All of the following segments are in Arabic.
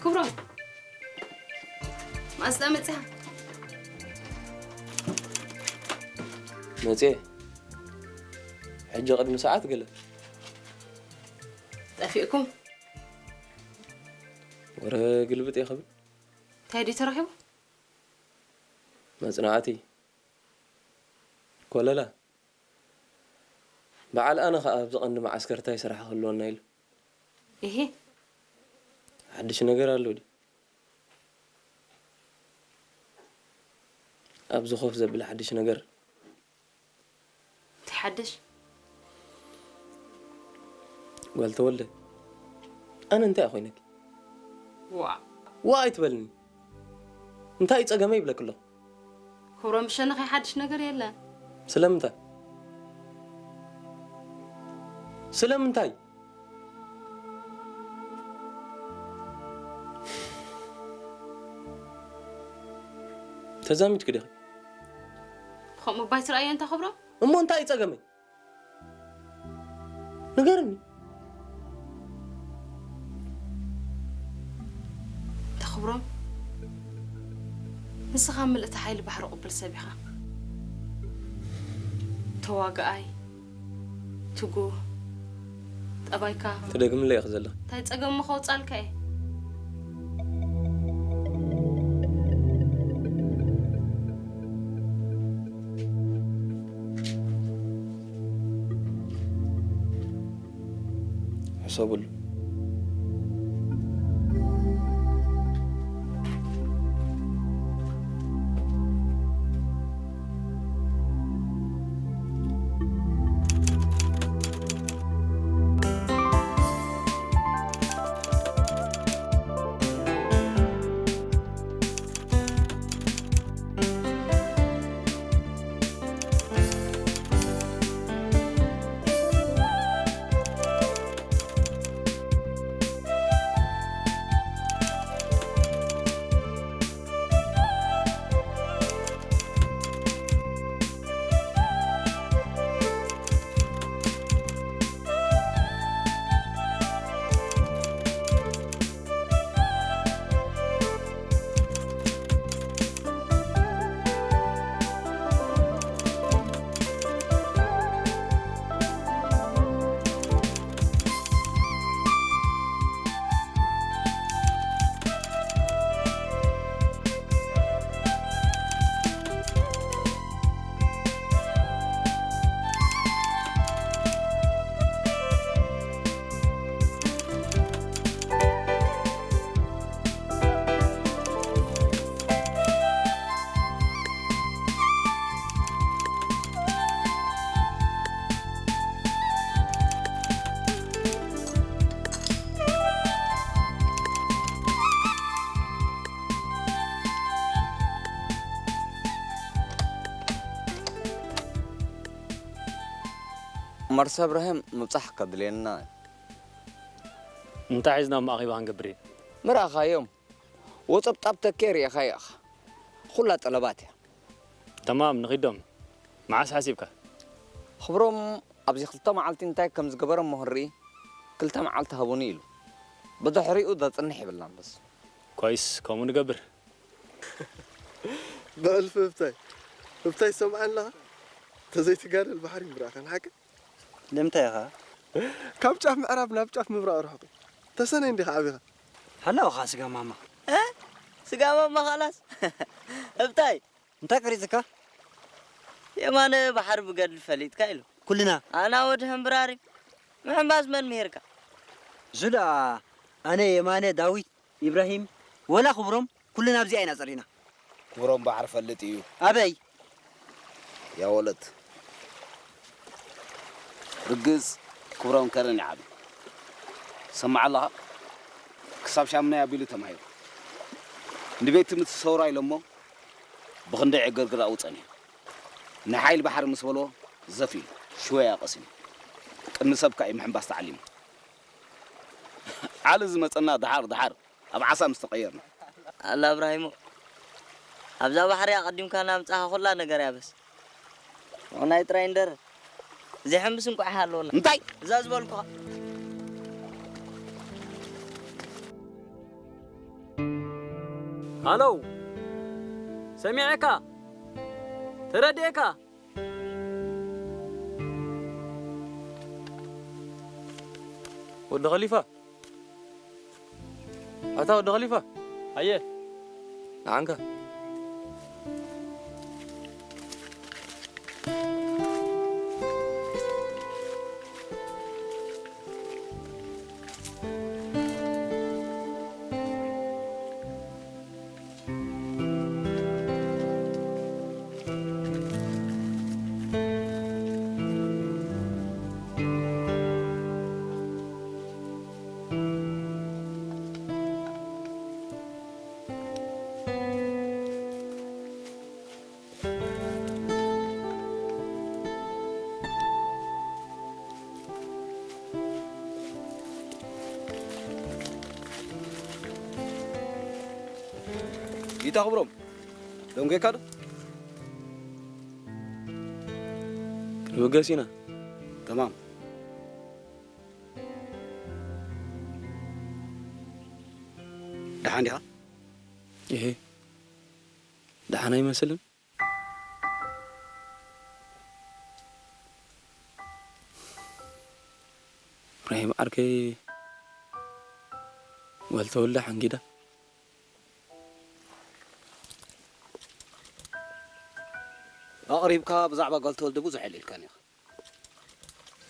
كبرى ما أسلمتها مزيه حجة قدم ساعات قال تأفيكم ورا قلبت يا خبر تهدي ترحبوا ما صنعتي ولا لا بعد أنا خاف زقن مع عسكرتاي سرح خلونا نايل إيه حدش نقرأ لودي أبزو خوف زبل حدش نقرأ تحدش قلت ولد أنا أنت أخوينك وايد تبلني أنت أيت أجمع يبلك الله كبرى مش أنا حدش نقر يلا سلام أنتاي تزامت كده خم بايت رأي أنت خبرة أمو أنت أيت أجمع نقرني تخبرهم نسخة ملأت حيل بحر قبل سابقة تواقعي تقو تأبايكا تدقم لي أخذ تايت أقوم مخوض سألك إيه حساب مرسى إبراهيم مصح قدلنا أنت عايزنا ما أغيب عن قبرين مرا خايم وطبطب تكير يا خي أخ خلا طلباتي تمام نغيدهم مع حاسبك خبرهم أبزي خلطة معلتين تاي كم زجبرم مهري كلتا معلت هبونيلو بده حريقه ده تنحي بالله بس كويس كم نقبر بألف بتاي سمعان لها تزيت قال البحر مراخن حكا لمتى يا خا كم شاف معربنا بشاف مبرأ رحقي تسنى عندي خابها هلا وخا سقا ماما سقا ماما خلاص بتاي انت كريزكا يا مان بحر بقد الفليت كايلو كلنا انا ودهم براري محماس من ميركا زدا انا يمانه داويت ابراهيم ولا خبرهم كلنا بزي عين صرينا خبرهم بعرف اللي ابي يا ولد رجز خبرهم كرني عبي سمع الله كسب شامنا يبيلو تمايل نبيت متصورا لمو بغندع غرغر اوصني نحايل بحر مسبلو زفيل شويه قسم قنسبك اي محمد تعليم على زمصنا دحار اب عصا مستقيرنا الله ابراهيم ابزا بحر يا قديم كان امصها كلها ነገር ያበስ وناي تريندر زي حمس እንኳ حالونا انتي زاز بالكو هلو سمعك ترديك ود خليفة أتا ود خليفة أيه عنك جيتا خبرهم لون جاي كده وقاسينا تمام ده عندي ها إيه ده حناي مثلا إبراهيم أركي والتولى عن كده أقرب كا بزعبة قلت ولد بوزع الليل كان يا أخي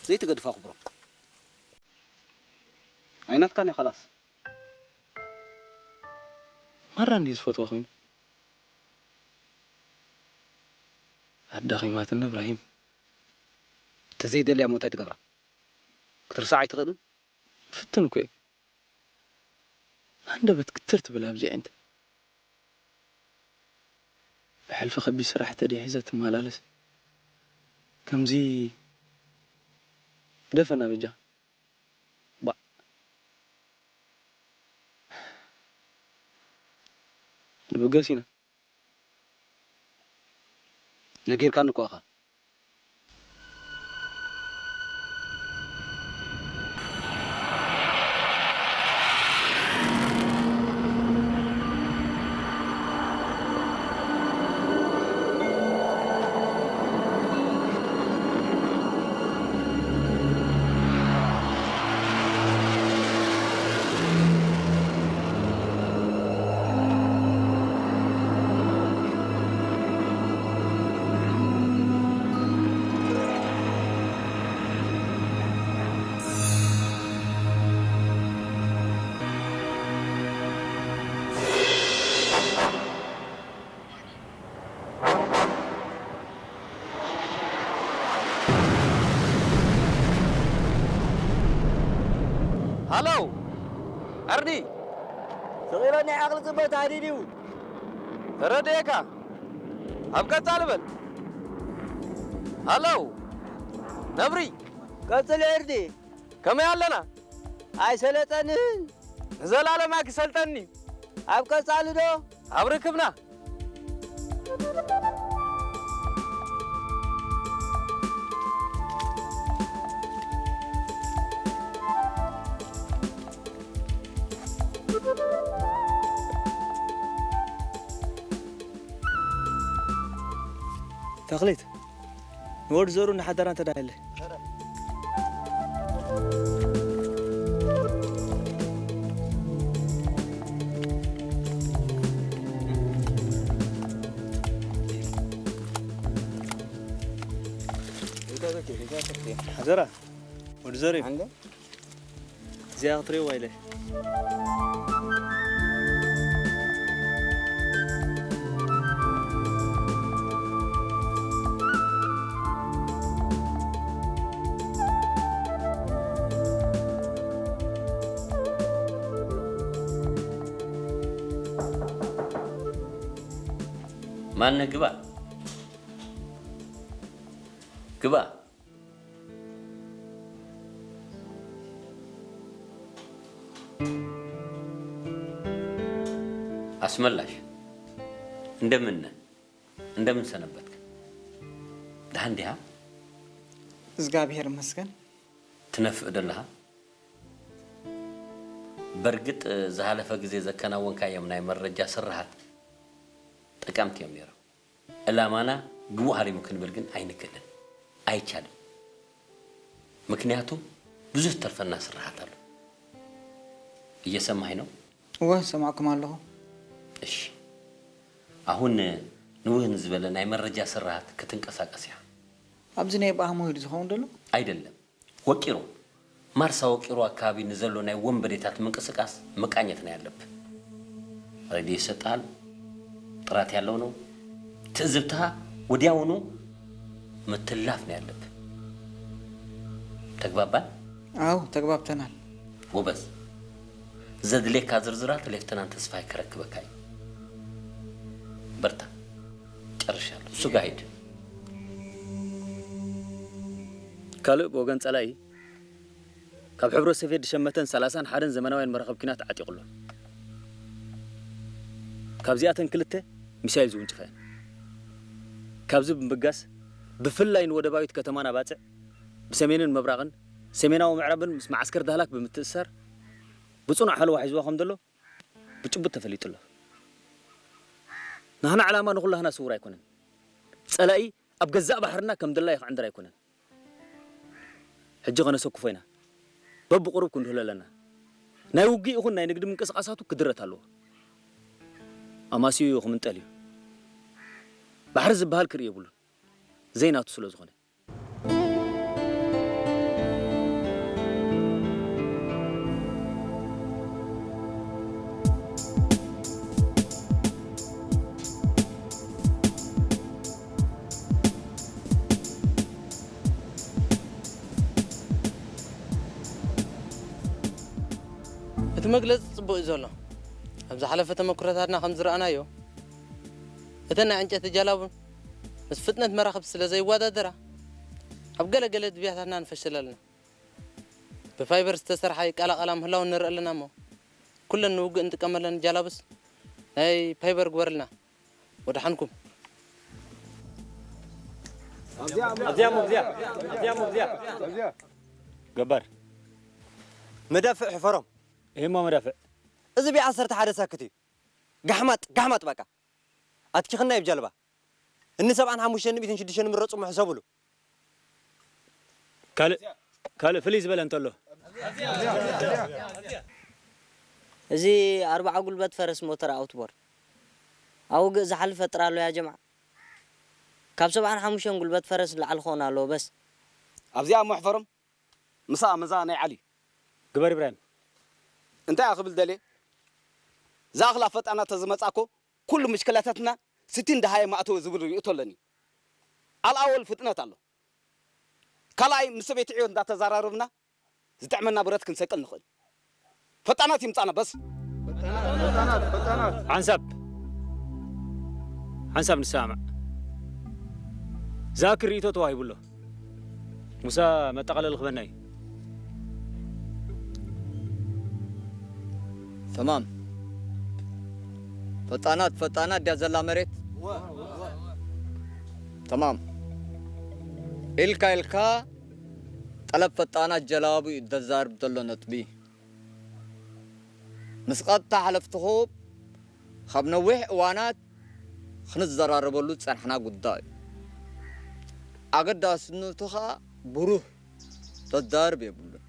زي تقد فاخبره عينات كان يا خلاص مرة عندي صفات واخوين هداخي ماتنا إبراهيم تزيد اللي أموت تقدر كتر ساعة تقدر فتنك إيه عندها بتكترت بالأبزي أنت بحلف خبي سرح تدي حزة مالالس كم زي دفنا بجا با نبقاسينا نجير كان نكوخا هلو أرني صغيرني عقل زبط هديديو رديك أبقى طالبا هلو نبري قتل عردي كم يعلنا اي سلطن زلالة ماك سلطني ابقى صالدو أبركبنا تقليد نور زورو نحضرنا تدايله حجرة ورزوري عنده زي أطري ويله ما قبا قبا أسملاش እንደምን ሰነበትክ ደህና እንዲያ እግዚአብሔር ይመስገን ትነፍእ ደለሃ በርግጥ ዘሃለፈ ጊዜ ዘከናወንካየም ናይ መረጃ ስራሃት ጠቃምቲ እዮም ነይሮም ዕላማና ግቡእ ሃሪሙ ክንብል ግን ኣይንክእልን ኣይቻልም ምክንያቱም ብዙሕ ተርፈና ስራሓት ኣሎ እየሰማኸኝ ነው ሰማዕኩም ኣለኹ እሺ አሁን ንውህን ዝበለ ናይ መረጃ ስራሓት ክትንቀሳቀስ ኢኻ ኣብዚ ናይ ባሕሙ ሂድ ዝኸውን ደሎ አይደለም ወቂሩ ማርሳ ወቂሩ አካባቢ ንዘሎ ናይ ወንበዴታት ምንቅስቃስ መቃኘት ነው ያለብህ ሬዲ ይሰጣል ጥራት ያለው ነው ትዝብታ ወዲያውኑ መትላፍ ነው ያለብህ ተግባባን አው ተግባብተናል ወበስ ዘድሌካ ዝርዝራት ሌፍተናንት ተስፋይ ከረክበካይ በርታ ጨርሻለሁ እሱ ጋር ሂድ ካልእ ወገን ጸላይ ካብ ሕብሮ ሰፌድ ሸመተን 31 ዘመናውያን መራኸብ ኪናት ዓጢቁሎ ካብዚኣተን ክልተ ሚሳይል ዝውንጭፈን ካብዚ ብምብጋስ ብፍላይ ንወደባዊት ከተማና ባጽዕ ብሰሜንን መብራቕን ሰሜናዊ ምዕራብን ምስ ማዓስከር ዳህላክ ብምትእሳር ብጽኑዕ ሓለዋ ሒዝዋ ከም ደሎ ብጭቡጥ ተፈሊጡሎ نحن علامة نقول لهنا سورة يكونن سلاقي أبجزاء بحرنا كم دللا يخ يكونن حجة غنا سوق فينا باب قرب كن هلا لنا نايوجي أخونا نقدر من كسر قصاتو كدرت هلو أما سيو يخ من تالي بحر زبال كريه بقول زينات سلوز غنا مجلس صبوا إزولا أبز حلفة تمكرتنا خمس رأنا يو أتنا عنجة تجلابون بس فتنة مراقب سلا زي وادا درا أبقى قلت بيحتنا نفشل لنا بفايبر استسر حيك على قلم هلا ونرق لنا مو كل النوق أنت كمل لنا جلابس هاي فايبر قور لنا ودحنكم أبزيا جبار مدافع حفرهم إيه ما مرافق إذا بيعصرت حدا ساكتي قحمت بقى أتكخنا يبجلبه إن سبعان حموشين بيتن شديشين من رأسهم حسابه كال فليس بلا انتلو زي 4 قلبات فرس موتر أوتبور أو زحل فترة له يا جماعة كاب سبعان حموشين قلبات فرس لعلخونا له بس أبزيا محفرم مساء ناي علي قبر إبراهيم انت يا قبل دلي زاغلا فتانا تزمصاكو كل مشكلاتنا 60 دهاي ما اتو زبر يطلني الاول فتنات الله كلاي مسبيت عيون دا تزارربنا زتعملنا برات كنسقل نخل فتانات يمصانا بس فتانات عنسب نسامع ذاكر يتو توهيبلو موسى ما تقلل خبناي تمام فتانات يا زلا مريت تمام إلكا طلب فتانات جلابي الدزار بدلو نطبي مسقط حلفتخوب خبنوح وانات خنز زرار بلو صرحنا قداي اقدا سنوتخا بروح تدار بيبلو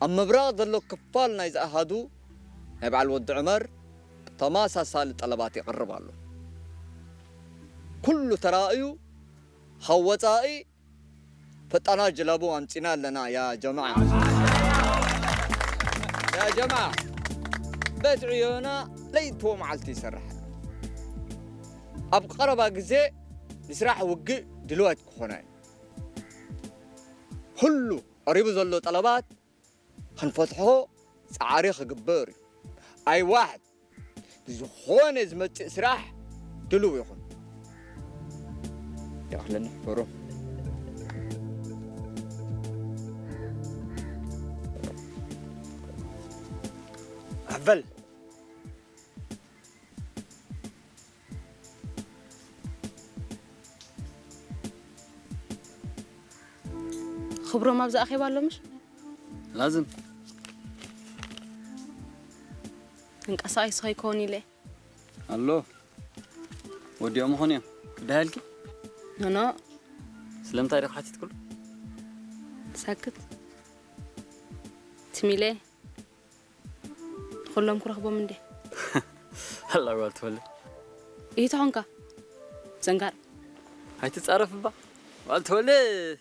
اما برا دلو كفال نايز احدو نبع الود عمر تماسا سال طلبات يقرب له كل ترائيو خوطائي فطانا جلابو امصينا لنا يا جماعه بدعيونا ليتو معلتي سرح اب قربا غزي نسرح وقي دلوات كخوناي كله قريب زلو طلبات خنفتحو صعاريخ قبر أي واحد زخون زمت إسراح دلو يخون يا أهلا فرو عفل خبرو ما بزا أخي بالله مش لازم انك أسايس هاي كوني ليه الله وديهم هونيا دهالك أنا سلام تاريخ حتى تقول ساكت تميلي كلهم كرهبوا من دي هلا قلت ولا إيه تهونكا زنقار هاي تتصرف بقى قلت ولا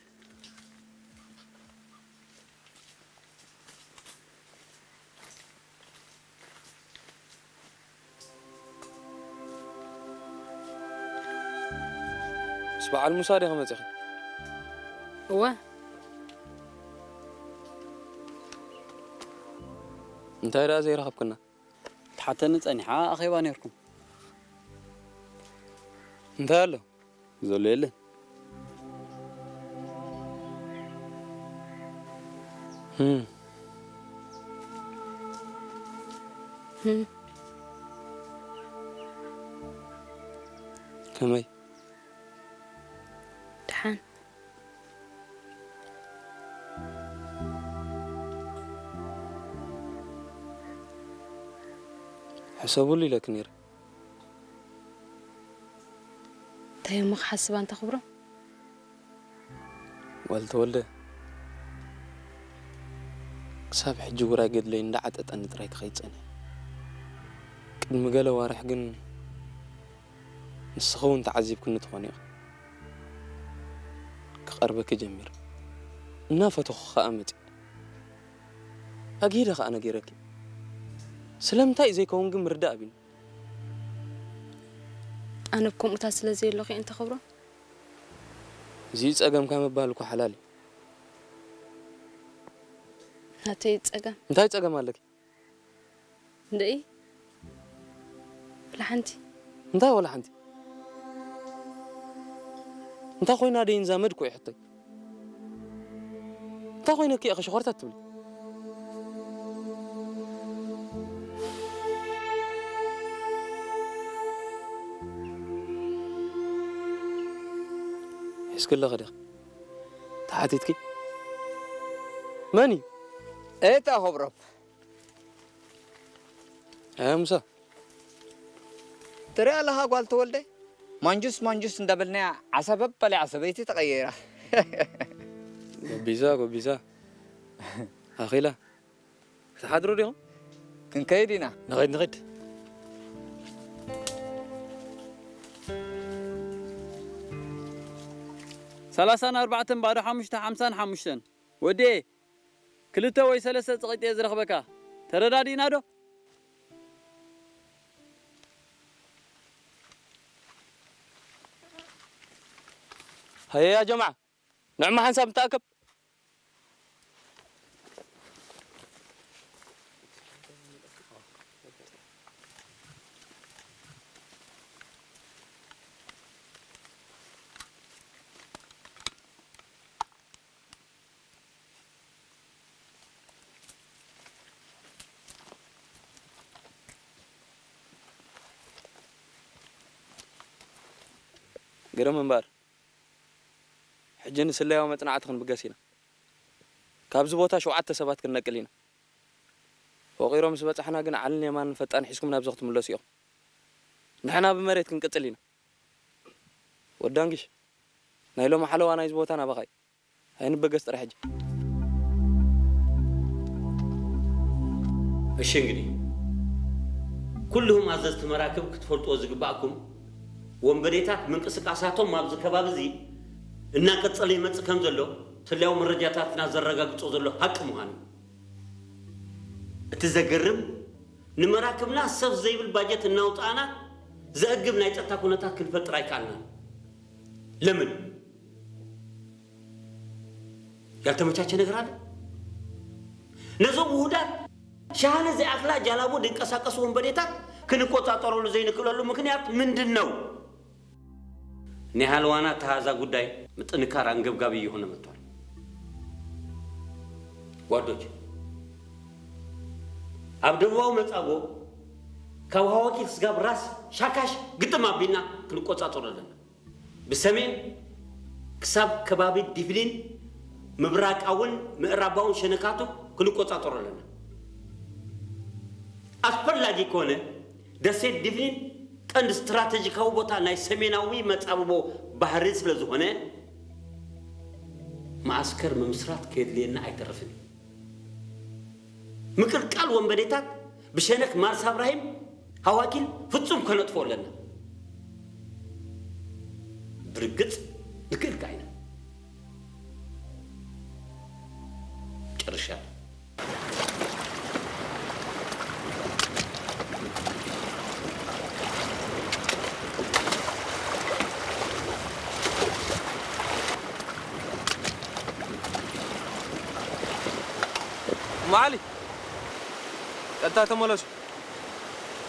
سبع المصاري خمسة أخي هو أنت هيدا زي رخب كنا حتى نتسأني حا أخي بانيركم أنت هلا زولي له هم كمي دحان حسابوا لي لك نير تايم مخ حسبان تخبره والتولى كساب حجي ورا قد لي ندعت أتأني تراي تخيت أنا قدم قال وارح جن نسخون تعذيب كنت تخوني كقربك جمير نافة خامتي أجيرك أنا جيرك سلامتاي زي كون جمر دابين أنا بكم متاسلة زي اللغي أنت خبره زيد أجمع كام بالك وحلالي هاتي تسأجم انتهي تسأجم مالك ده إيه لحنتي انتهي ولا حنتي انت خوينا دين زامدكو يحطي انت خوينا كي أخي شخورت تبلي حس كله غدق تحاتيتكي ماني ايه تهبرب يا موسى ترى لها قالت ولدي مانجوس ندبلنا عسبب بلي عسبيتي تغيره بيزا أخي لا تحضروا اليوم كن كيدينا نغيد 34 بعد 55 ودي كلتا وي 3 صقيت زرخبكا تردادينا دو هيا يا جماعة نعم حنساب متأكب قرم منبار حجن سلايا ومتنعتخن بقاسينا كابز بوتا شوعت سبات كنقلينا وغيرهم سبات احنا قنا علني ما نفتان حسكم نابزغت ملوسيو نحنا بمريت كنقتلينا ودانقش نايلو محلو انا يزبوتا انا بغاي هاي نبقى استرح حج الشنقدي كلهم عززت مراكب كتفرطوا زقباكم ومبريتات من قسقاساتهم ما بزكبابزي إنك تصلي مت كم زلوا تلاقوا مرجعات ناس الرجال تصلوا حق مهان تزجرم نمراكب ناس سف زي بالباجت النوط أنا زأجبنا يتأتاكونا تاكل فترة كأننا لمن يالتم تاچ نغراد نزوب وهدات شهانة زي أخلاق جلابو دين قساقسو ومبريتات كنقوطاطرو زي نكلولو مكنيات مندنو نهالوانا تهازا قداي متنكار انقبقابي يهونا متوال وادوج عبدالواو متابو كاوهاوكي تسقاب راس شاكاش قدما بينا كنقوطاطرو لنا بسمين كساب كبابي ديفلين مبراك اون مقراباون شنكاتو كنقوطاطرو لنا أسفل لاجي كونه دسيت ديفلين ቀንድ ስትራቴጂካዊ ቦታ ናይ ሰሜናዊ መጻብቦ ባህሪ ስለ ዝኾነ ማዕስከር መምስራት ከድልየና አይተርፍን ምቅልቃል ወንበዴታት ብሸነክ ማርሳ ኢብራሂም ሃዋኪል ፍጹም ከነጥፎ ለና ብርግጥ ንክልካይና ጨርሻ معالي قلتا تملسوا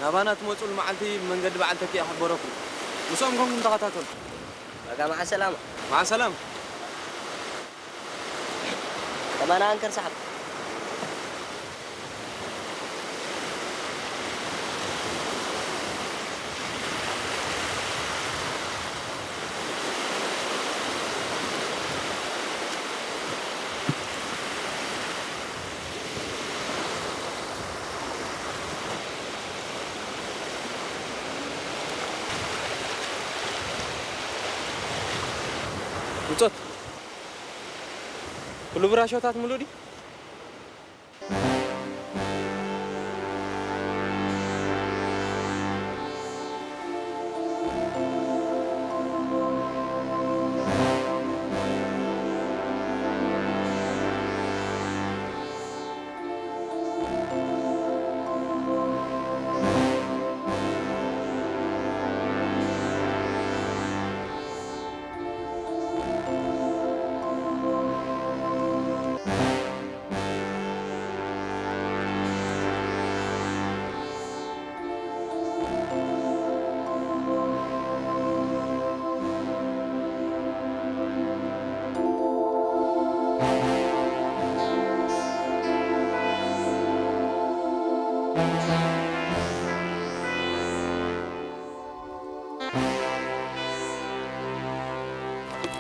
نابانا تموصوا المعلتي من قد بعلتك يا حبركم وسامكم تغتاتل بقى مع السلامه مع السلامه طب انا انكر سحب وصوت كل براشوتات ملودي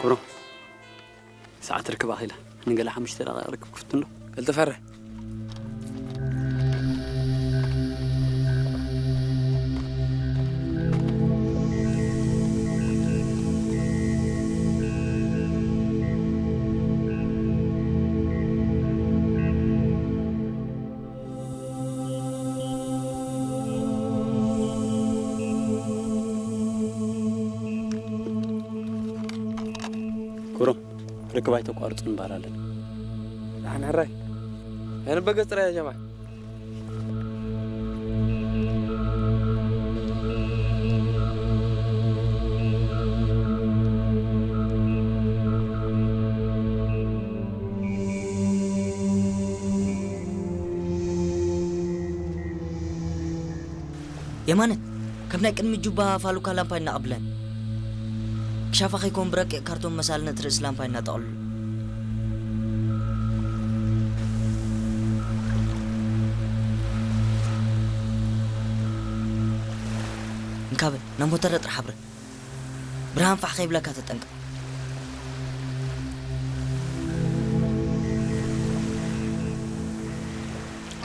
كبرو ساعة ركب أخيلا نقل حمش ترى ركب كفتنو قلت فرح كبرو ركباي تقارص نبارالن انا راي انا بقصر يا جماعه يا مان كم نايك المجوبة فالوكا لامباينا قبلن كشافا خيكون برك كارتون مسال نترس لامباينا تقول نكابل نمو ترى ترحبر برهان فحقي بلا كاتتنك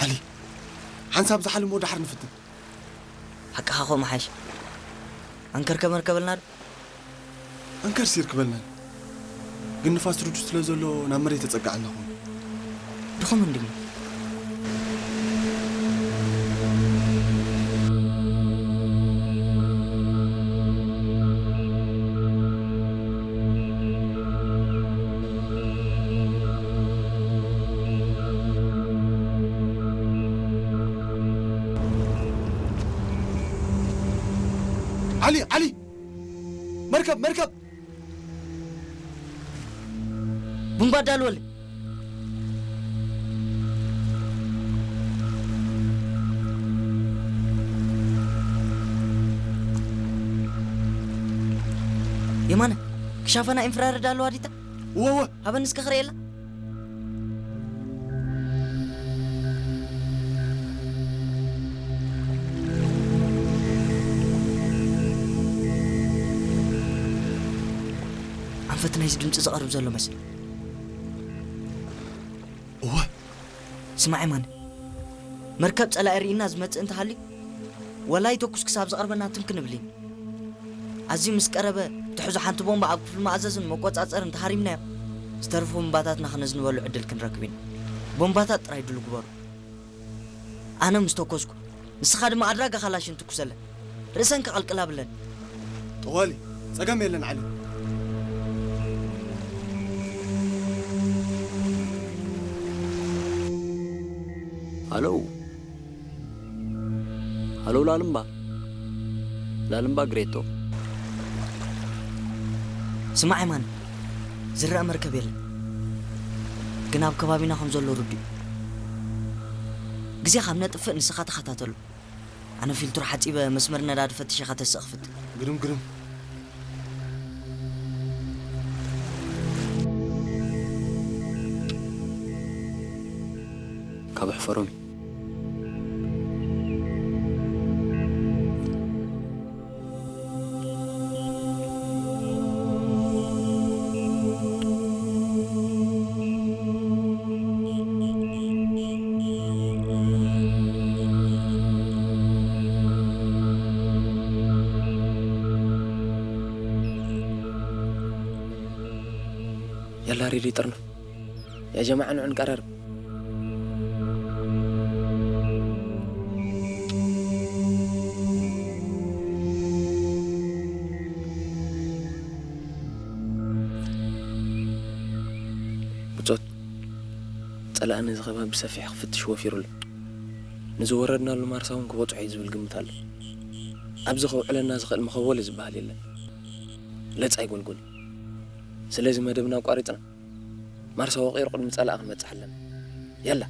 علي حنساب زحل مو دحر نفتن حق خاخو محاش انكر كمر كبلنا انكر سير كبلنا قلنا فاس رجو سلازلو نا مريت تصقع لنا دخم ندم علي علي مركب مركب بنبادل ولا يمانه كشافنا انفراريد دالو اديتا ووا هبنس كخريلا فتنا يزدمت زقرب زلو مسل ووا اسمعي مان مركب على ارينا زمت انت حالي ولا يتوكس كساب زقربنا تمكن بلين عزي مسقربه تحزو حنت بومبا عب في المعززن مقوصاصر انت حريمنا استرفو بومباتاتنا خنز نبلو عدل كنركبين بومباتات طراي دلو غبر انا مستوكسكو نسخاد ما ادراغا خلاشن تكسله رسن كقلقلا بلن طوالي صقم يلن علي هلو لالمبا غريتو سمع يمان زرع مركب يلا جناب كبابينا خمزولو ردي غزي خامنا طفق نسخه تخاتاتلو انا فيلتر حتيبه مسمرنا داد فتش خاطر سقفت قرم كابح فرومي يلا ريدي طرنا يا جماعة نوع نقرر بصوت طلعنا زغبا بسفيح فتش وفيرول نزوردنا له مارساون كبوص عيز بالقمتال ابز خوعلنا زخل مخول زبال يلا لص ايغلغل سلازي مدبنا قاريطنا مارساو غير قد مصالح مصحلن يلا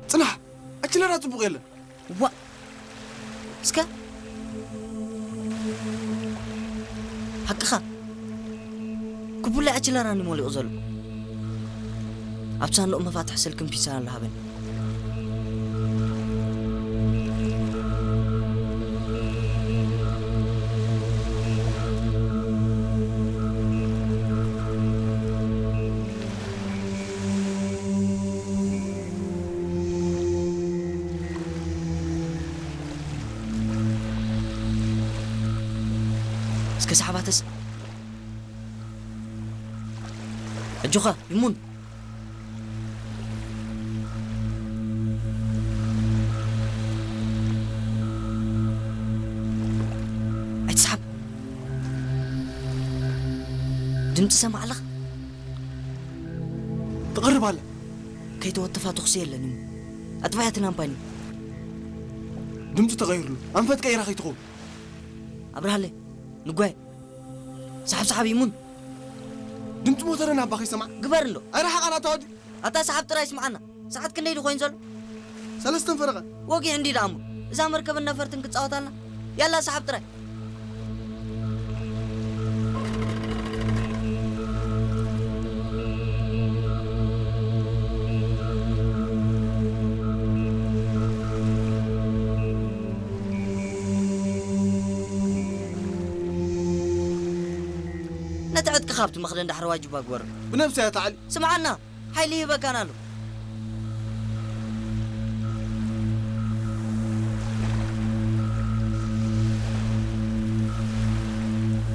صلاح اجل راه طبق يلا وا اسكا حقخا كبولا اجل راني مولي اوزلو أبصان لو مفاتح سلكم في سنة لهابن اسكا سحباتس الجوخة يمون دمت سمع لك تقرب هلا كي توتفا تخسي لني اتبعت نامباني دمت تغير له انفت كاي راخي تقول ابرهله نغواي سحب يمون دمت موترنا باخي سمع قبر له اراح انا تودي اتا سحب ترايس معنا ساعات كني دو خوين زل ثلاثه فرقه وقي عندي دامو اذا مركب النفرتن كتصاوتنا يلا سحب تراي نتعد كخابت مخدن دحر واجب اقبر بنفسي يا تعالي سمعنا حيلي بكانا له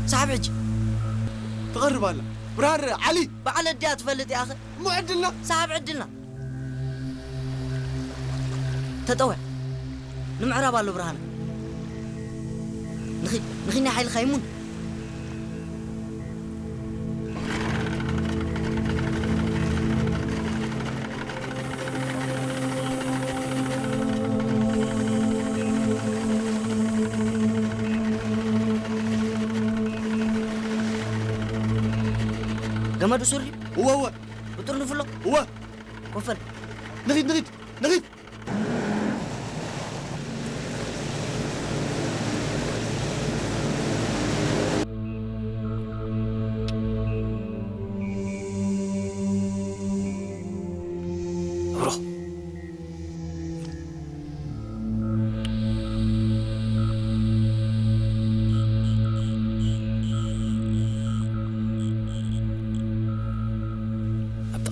صاحب عج تقرب هلا برار علي بعد الديات تفلت يا اخي مو عدلنا صاحب عدلنا تطوع نمعرب له برهان نخينا حيل خيمون جماد سوري هو بطل نفلو هو وفل نغيد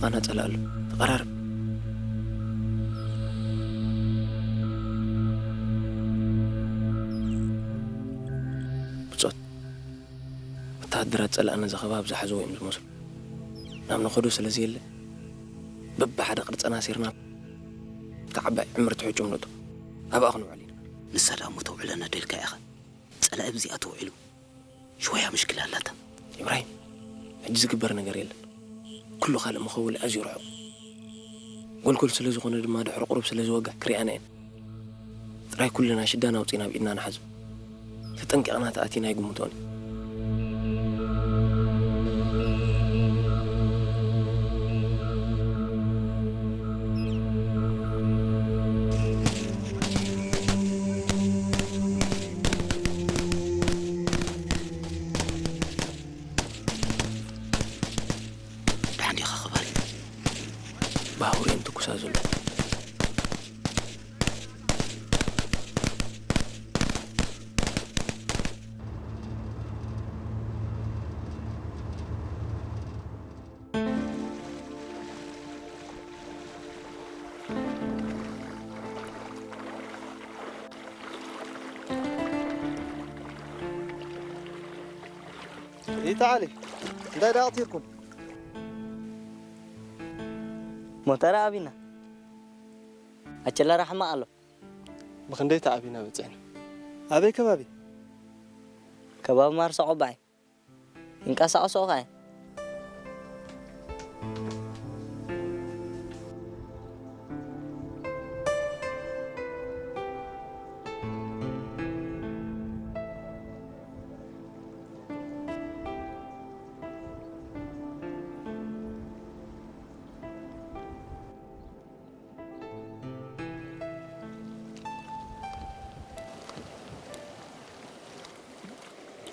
ጥቃና ጸላሉ ተቀራርብ ብጾት ወታደራት ጸላእና ዘኸባብ ዝሓዘ ወይም ዝመስሉ ናብ ንኸዶ ስለዚ የለ በብሓደ ቅርፅና ሲርና كعباي عمر تحجم نطو أبا أخنو علينا نسلام وتوعلنا ديلك يا أخي سلا أبزي أتوعلو شوية مشكلة لاتا إبراهيم عجز كبرنا قريل كله خالق مخول أجي روحو قول كل سلازو خنا دما دحر قرب سلازو وقع كريانين راي كلنا شدانا وطينا بإننا نحزم تتنقى أنا تأتينا يقومتوني باورين تكسازلو ايه تعالي ده اعطيكم موتر أبينا أجل رحمة الله بخنديت أبينا بتزين أبي كبابي كباب مار صعوبة إنك صعوبة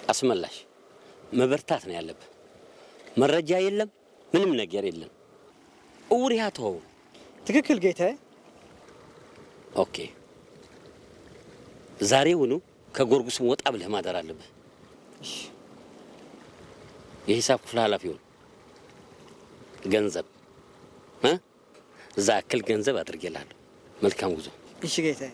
أسملاش مبرتاتنا يا لب مرجع يلم من نجار يلم أوريهاته تككل جيتها أوكي زاري ونو كجورجس موت قبله ما درى لب يحساب فلها فيون جنزب ها ذاكل جنزب أترجع له ملكام وزو إيش جيتها